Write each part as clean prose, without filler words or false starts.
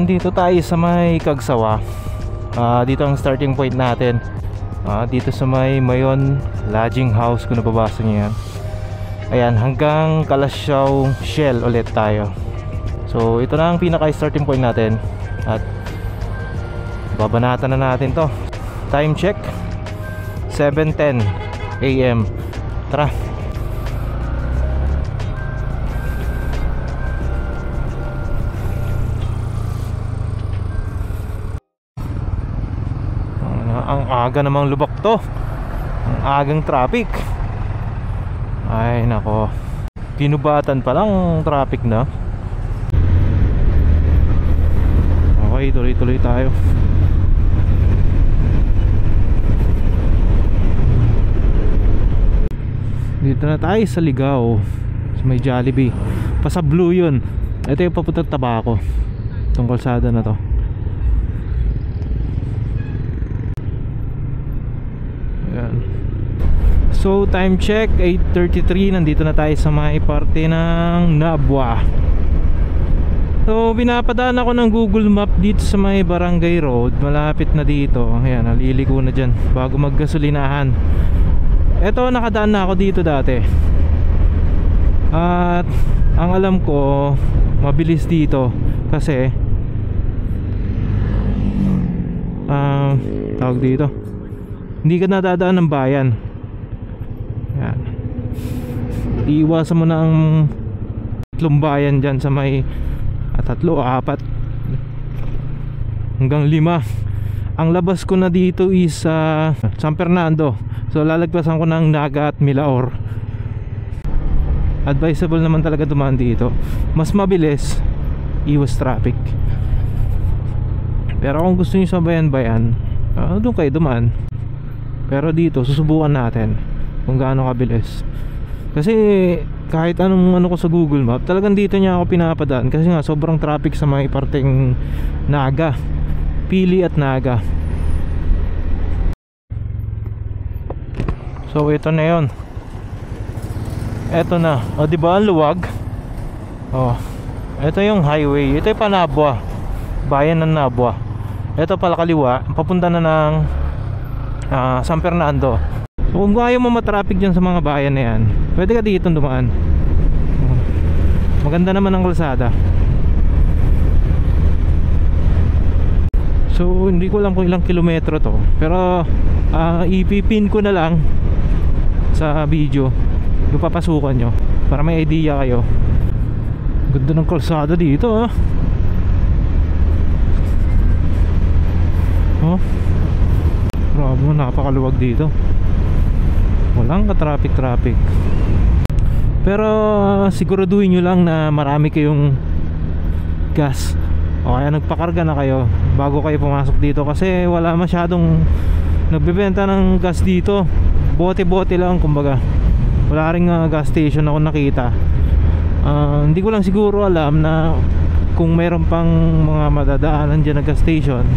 nandito tayo sa may Cagsawa. Dito ang starting point natin. Dito sa may Mayon Lodging House, kung nababasa niyo yan. Ayan, hanggang Kalasyaw Shell ulit tayo. So ito na ang pinaka starting point natin. At babanatan na natin to. Time check 7:10 AM. Tara. Ang aga namang lubak to. Ang agang traffic. Ay nako, kinubatan pa lang traffic na. Okay, tuloy-tuloy tayo. Dito na tayo sa Ligao, sa may Jollibee. Pasa Blue yun. Ito yung papuntang Tabaco, itong kalsada na to. So time check 8:33. Nandito na tayo sa may parte ng Nabwa. So binapadaan ako ng Google Map dito sa may Barangay Road. Malapit na dito. Ayan, naliligo na dyan bago maggasolinahan. Eto, nakadaan na ako dito dati. At ang alam ko, mabilis dito kasi tawag dito, hindi ka nadadaan ng bayan. Yan. Iiwasan mo na ang tatlong bayan dyan sa may tatlo, apat hanggang 5. Ang labas ko na dito is San Fernando. So lalagpasan ko ng Naga at Milaor. Advisable naman talaga dumaan dito. Mas mabilis, iwas traffic. Pero kung gusto nyo sa bayan-bayan, doon kayo dumaan. Pero dito susubukan natin kung gaano kabilis. Kasi kahit anong ko sa Google Map, talagang dito niya ako pinapadaan. Kasi nga sobrang traffic sa mga parteng Naga, Pili at Naga. So ito na yon. Ito na. O diba ang luwag? O, ito yung highway. Ito yung Panabwa, bayan ng Nabwa. Ito pala kaliwa, papunta na ng San Fernando. So kung ayaw mo matraffic dyan sa mga bayan na yan, pwede ka dito dumaan. Maganda naman ang kalsada. So hindi ko alam kung ilang kilometro to, pero ipipin ko na lang sa video yung papasukan nyo para may idea kayo. Ganda ng kalsada dito grabe, napakaluwag dito. Walang ka-traffic. Pero siguraduhin nyo lang na marami kayong gas, o kaya nagpakarga na kayo bago kayo pumasok dito. Kasi wala masyadong nagbebenta ng gas dito. Bote-bote lang kumbaga. Wala ring gas station ako nakita. Hindi ko lang siguro alam na kung mayroon pang mga madadaanan dyan na gas station,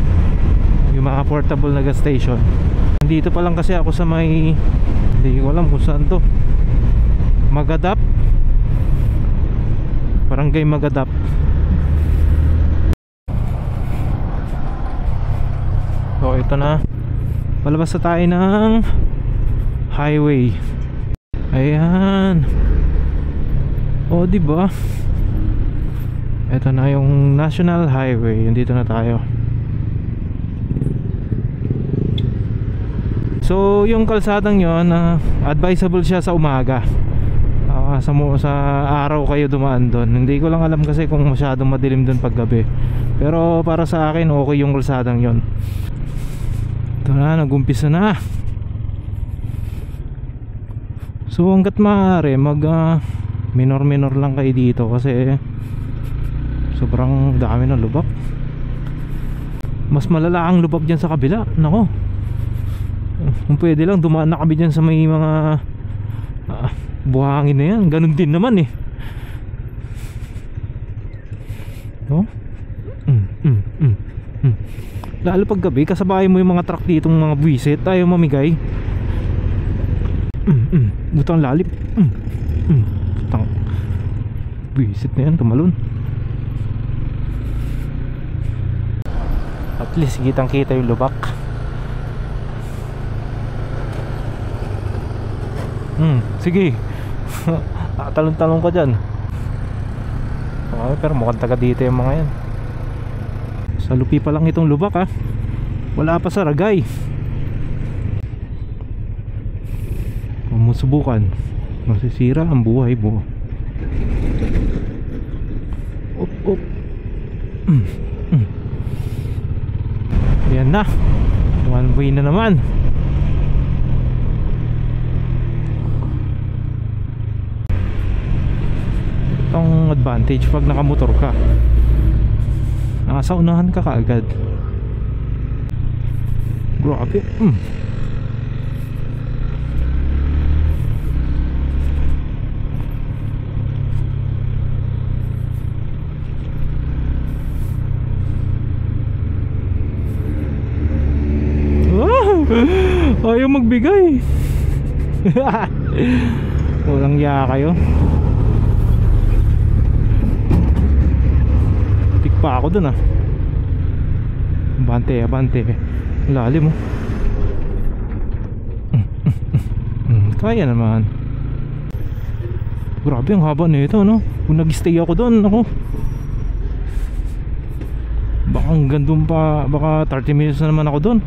yung mga portable na gas station. Dito pa lang kasi ako sa may, hindi ko alam kung saan to, Magadap, Barangay Magadap. So ito na, palabas na tayo ng highway. Ayan. O diba, ito na yung National Highway. Dito na tayo. So yung kalsadang yon, advisable siya sa umaga. Sa araw kayo dumaan doon. Hindi ko lang alam kasi kung masyadong madilim doon pag gabi. Pero para sa akin okay yung kalsadang yon. Ito na, nag-umpisa na. So hanggat maaari minor lang kayo dito kasi sobrang dami ng lubak. Mas malala ang lubak dyan sa kabila. Nako, kung pwede lang dumaan na kami dyan sa may mga buhangin na yan. Ganun din naman lalo pag gabi, kasabay mo yung mga truck ditong mga buwisit, ayaw mamigay. Butang lalim. Butang buwisit na yan, tumalon. At least kitang kita yung lubak. Sige. Talon-talon ka dyan. Okay, pero mukhang taga dito yung mga yan. Sa lupi pa lang itong lubak ha. Wala pa sa Ragay. Masubukan. Masisira ang buhay mo. Op. Yan na. One way na naman. Itong advantage pag nakamotor ka, nasa unahan ka kaagad. Grabe. Ayaw magbigay. Walang iya kayo. Tikpa ako dun ah. Abante. Lalim mo. Kaya naman. Grabe ang haba nito no. Kung nag-stay ako dun, ako baka hanggang dun pa, baka 30 minutes na naman ako dun.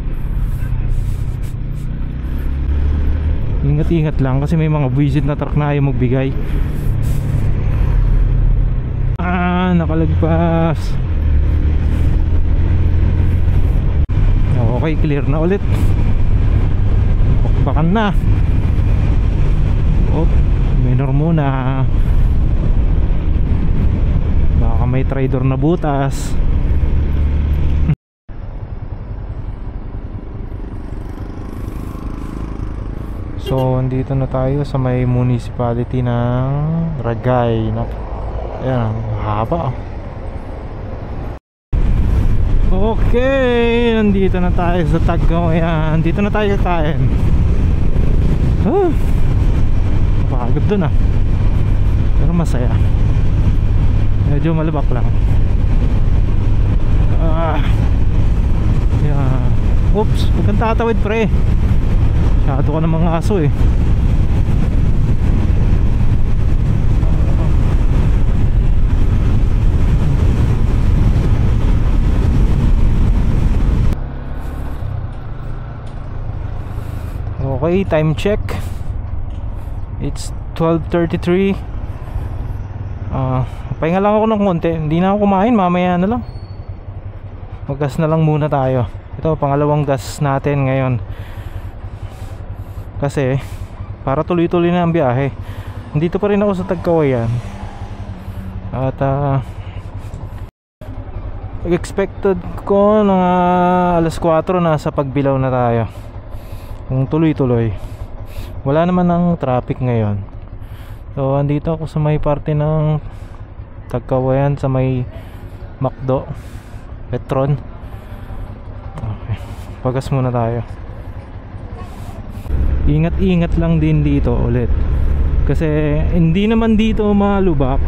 Ingat lang kasi may mga visit na truck na ayaw magbigay. Nakalagpas. Okay, clear na ulit. Bakbakan na. Minor muna. Baka may trader na butas. So, andito na tayo sa may municipality ng Ragay. Ayan, haba. Okay, nandito na tayo sa Tagkaw. Ayan, dito na tayo kakain. Napakagod dun ah. Pero masaya. Medyo malabak lang. Ayan. Oops, huwag kang tatawid pre. Masyado ka ng mga aso eh. Okay, time check. It's 12:33. Pahinga lang ako ng konti. Hindi na ako kumain, mamaya na lang. Mag-gas na lang muna tayo. Ito, pangalawang gas natin ngayon. Kasi para tuloy-tuloy na ang biyahe. Dito pa rin ako sa Tagkawayan. At expected ko na alas 4 nasa Pagbilao na tayo. Kung tuloy-tuloy. Wala naman ng traffic ngayon. So andito ako sa may parte ng Tagkawayan, sa may McDo, Petron. Okay, pagas muna tayo. Ingat-ingat lang din dito ulit. Kasi hindi naman dito malubak,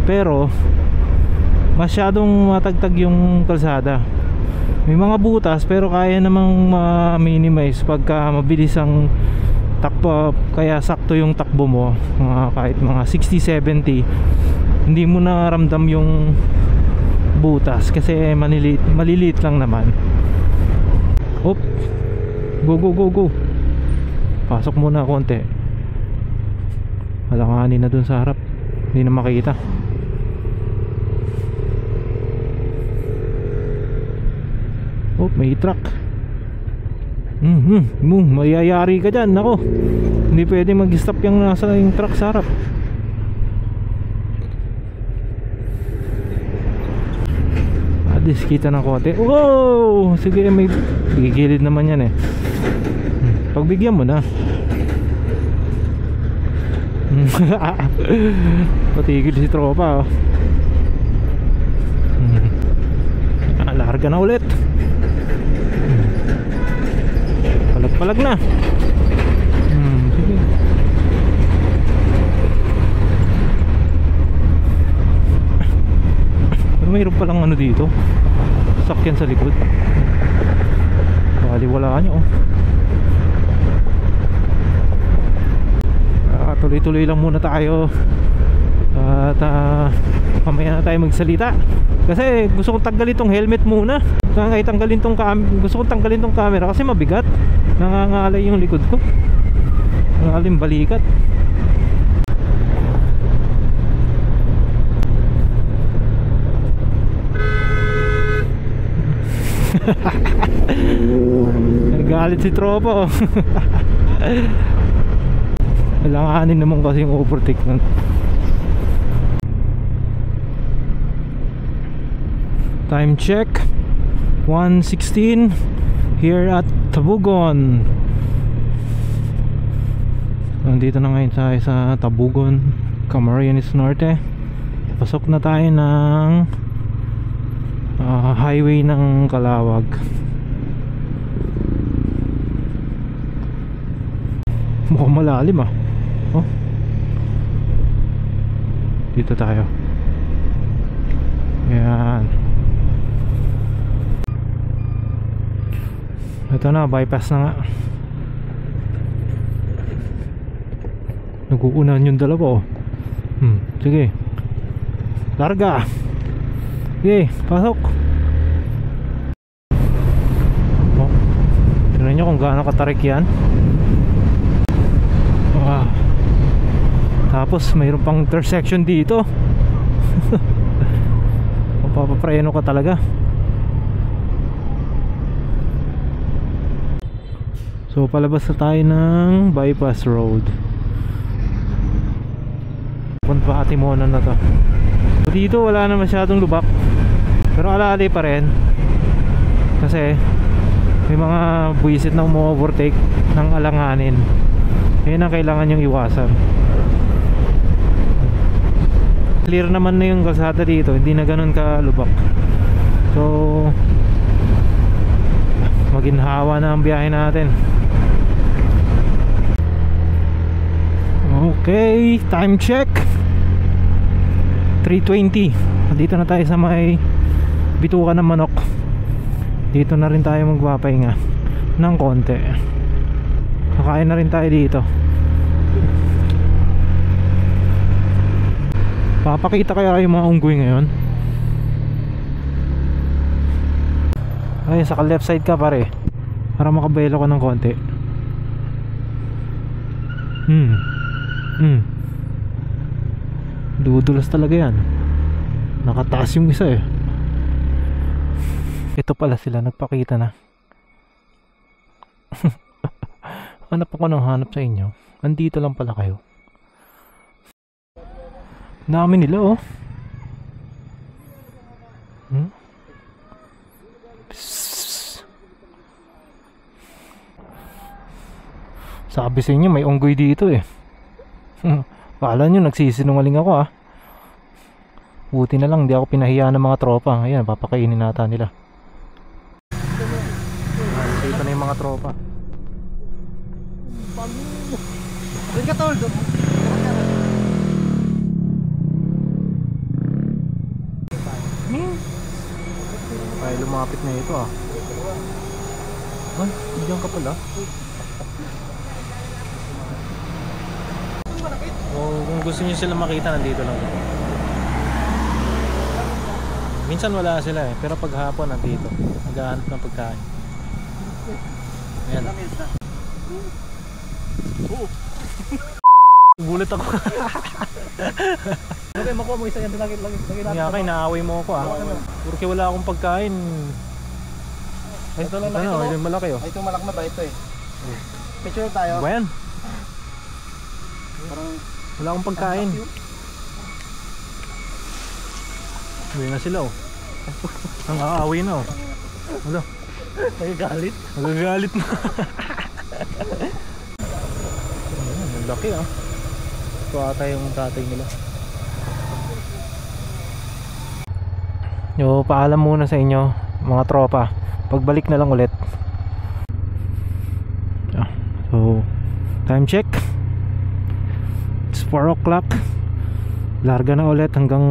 pero masyadong matagtag yung kalsada. May mga butas pero kaya namang ma-minimize pagka mabilis ang takbo. Kaya sakto yung takbo mo, kahit mga 60-70, hindi mo na ramdam yung butas kasi maliliit lang naman. Go. Pasok muna konti. Malanganin na dun sa harap. Hindi na makita. May truck. Mayayari ka dyan. Ako, hindi pwede mag-stop yung nasa yung truck sa harap. Adis kita ng konti. Wow! Sige, may gigilid naman yan eh. Pagbigyan mo na. Patigil si tropa oh. Larga na ulit. Palag na. Sige. Pero mayroon palang ano dito. sakyan sa likod. Baliwalaan nyo. Tuloy-tuloy lang muna tayo. At mamaya na tayo magsalita. Kasi gusto kong tanggalin tong helmet muna. Gusto kong tanggalin tong camera kasi mabigat. Nangangalay yung likod ko. Nangangalay yung balikat. Nagalit si tropa. Kailanganin naman kasi yung overtake nun. Time check 1:16 here at Tabugon. Nandito na ngayon tayo sa Tabugon, Camarines Norte. Pasok na tayo ng highway ng Calawag. Mukhang malalim ah. Oh. Dito tayo. Ayan. Ito na, bypass na nga. Nag-uunahan yung dalawa oh. Sige. Larga. Sige, pasok. Oh. Tignan nyo kung gaano katarik yan. Tapos mayroon pang intersection dito. Mapapapreno ka talaga. So palabas na tayo ng bypass road. Punta Atimonan na to. So, dito wala na masyadong lubak, pero alalay pa rin. Kasi may mga buwisit na umu-overtake ng alanganin. Yan ang kailangan yung iwasan. Clear naman na yung kalsada dito, hindi na ganun ka lubak. So maginhawa na ang biyahe natin. Okay, time check 3:20. Dito na tayo sa may bituka ng manok. Dito na rin tayo magpapahinga ng konti. Kakain na rin tayo dito. Papakita kaya yung mga unggoy ngayon. Ay, saka left side ka pare, para makabelo ka ng konti. Dudulas talaga yan. Nakataas yung isa eh. Ito pala sila, nagpakita na. Hanap ako ng hanap sa inyo. Andito lang pala kayo. Dami nila oh. Sabi sa inyo may unggoy dito eh. Akala nyo nagsisinungaling ako ah. Buti na lang di ako pinahiya ng mga tropa. Ayan, papakainin nata nila. Dito na yung mga tropa. Doon ka tol, doon. Ay, lumapit na ito ah. Ay, diyan ka pala. Kung gusto niyo sila makita, nandito lang. Minsan wala sila eh, pero pag hapon nandito. Naghahanap ng pagkain. Ayan. Gulat ako. Okay, makuha mo isa yan. Lagi Ngakay, naaway mo ako ah. Porque wala akong pagkain. Ay, ito lang na, ito malaki oh. Ay, ito malaki na ba ito eh. Picture tayo. Ba yan? Parang wala akong pagkain. Uwi na sila oh. Ang aaway na oh. Ano? nagagalit. Nagagalit na. Ang laki ah. Ito ata yung tatay nila. Yo, paalam muna sa inyo mga tropa. Pagbalik na lang ulit. So time check, it's 4 o'clock. Larga na ulit hanggang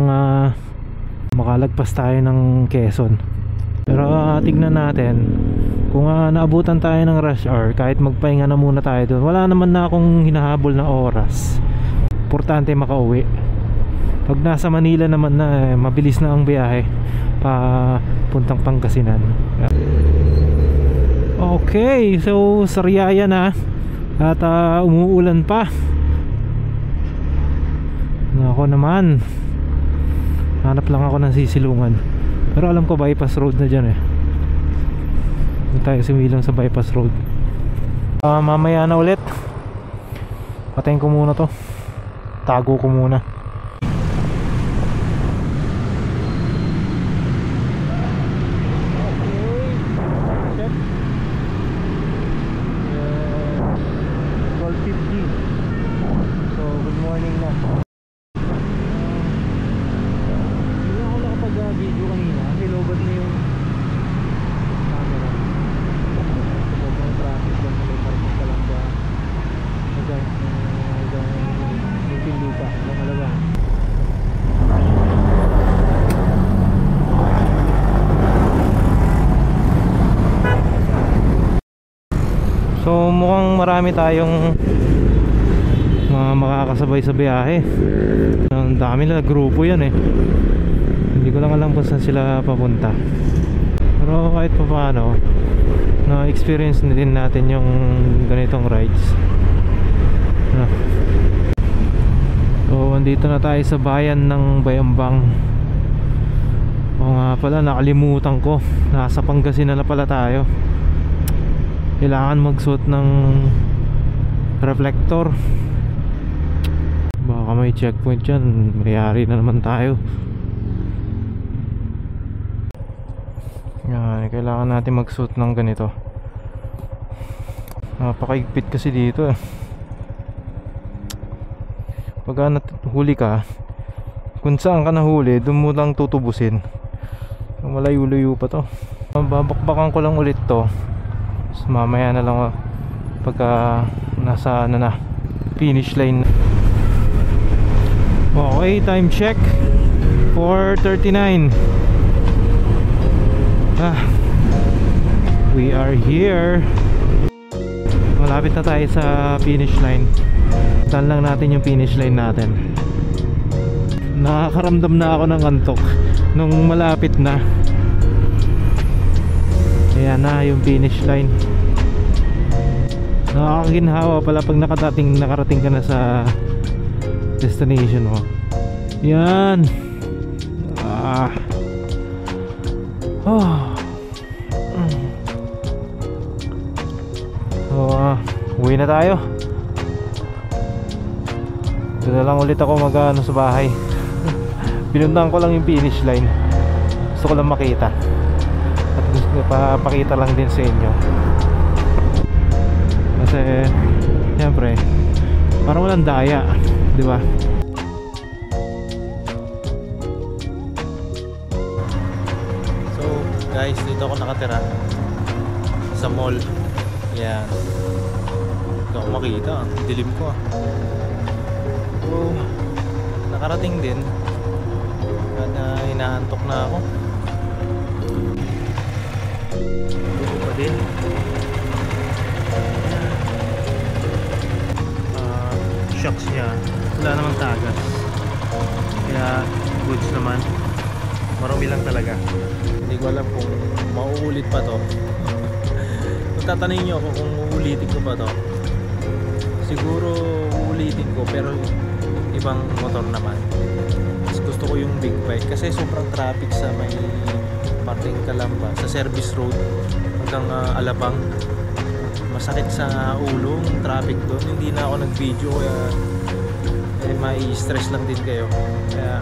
makalagpas tayo ng Quezon. Pero tignan natin kung naabutan tayo ng rush hour, kahit magpahinga na muna tayo doon. Wala naman na akong hinahabol na oras. Importante makauwi. Pag nasa Manila naman na, mabilis na ang biyahe pa puntang Pangasinan. Okay, so Sariaya na at umuulan pa. Ako naman, hanap lang ako ng sisilungan. Pero alam ko bypass road na dyan eh. Doon tayo sumilang sa bypass road. Mamaya na ulit. Patayin ko muna to. Tago ko muna. So mukhang marami tayong makakasabay sa biyahe. Ang dami na grupo yan eh. Hindi ko lang alam kung saan sila papunta. Pero kahit pa paano, na-experience na din natin yung ganitong rides. So andito na tayo sa bayan ng Bayambang. O nga pala, nakalimutan ko, nasa Pangasinan na pala tayo. Kailangan magsuot ng reflector. Baka may checkpoint dyan, mayari na naman tayo. Yan, kailangan natin magsuot ng ganito. Napakaigpit kasi dito eh. Pagka nahuli ka, kung saan ka nahuli, doon mo lang tutubusin. Malayo-layo pa to. Babakbakan ko lang ulit to. So, mamaya na lang pagka nasa finish line. Okay, time check 4:39. We are here. Malapit na tayo sa finish line. Saan lang natin yung finish line natin. Nakakaramdam na ako ng antok nung malapit na. Ayan na yung finish line. Nakakaginhawa pala pag nakarating ka na sa destination mo. Yan. Uwi na tayo. Ito na lang ulit ako mag-ano sa bahay. Pinuntahan ko lang yung finish line. Gusto ko lang makita. At gusto papakita lang din sa inyo. Kasi siyempre parang walang daya, di ba? So guys, dito ako nakatira sa mall. Yan. Hindi ako makita, dilim ko. So nakarating din. At inaantok na ako. Pa din. Shocks niya, wala namang tagas, kaya goods naman. Marami lang talaga. Hindi ko alam kung mauulit pa to. Kung tatanungin nyo ako kung uulitin ko pa to, siguro uulitin ko, pero ibang motor naman. Mas gusto ko yung big bike kasi sobrang traffic sa may parting Calamba, sa service road hanggang Alabang. Masakit sa ulo yung traffic doon. Hindi na ako nag-video kaya mai-stress lang din kayo. Kaya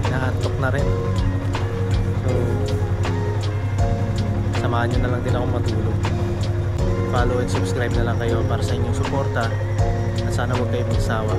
nahatok na rin. So samahan nyo na lang din ako matulog. Follow and subscribe na lang kayo para sa inyong suporta. At sana huwag kayong magsawa.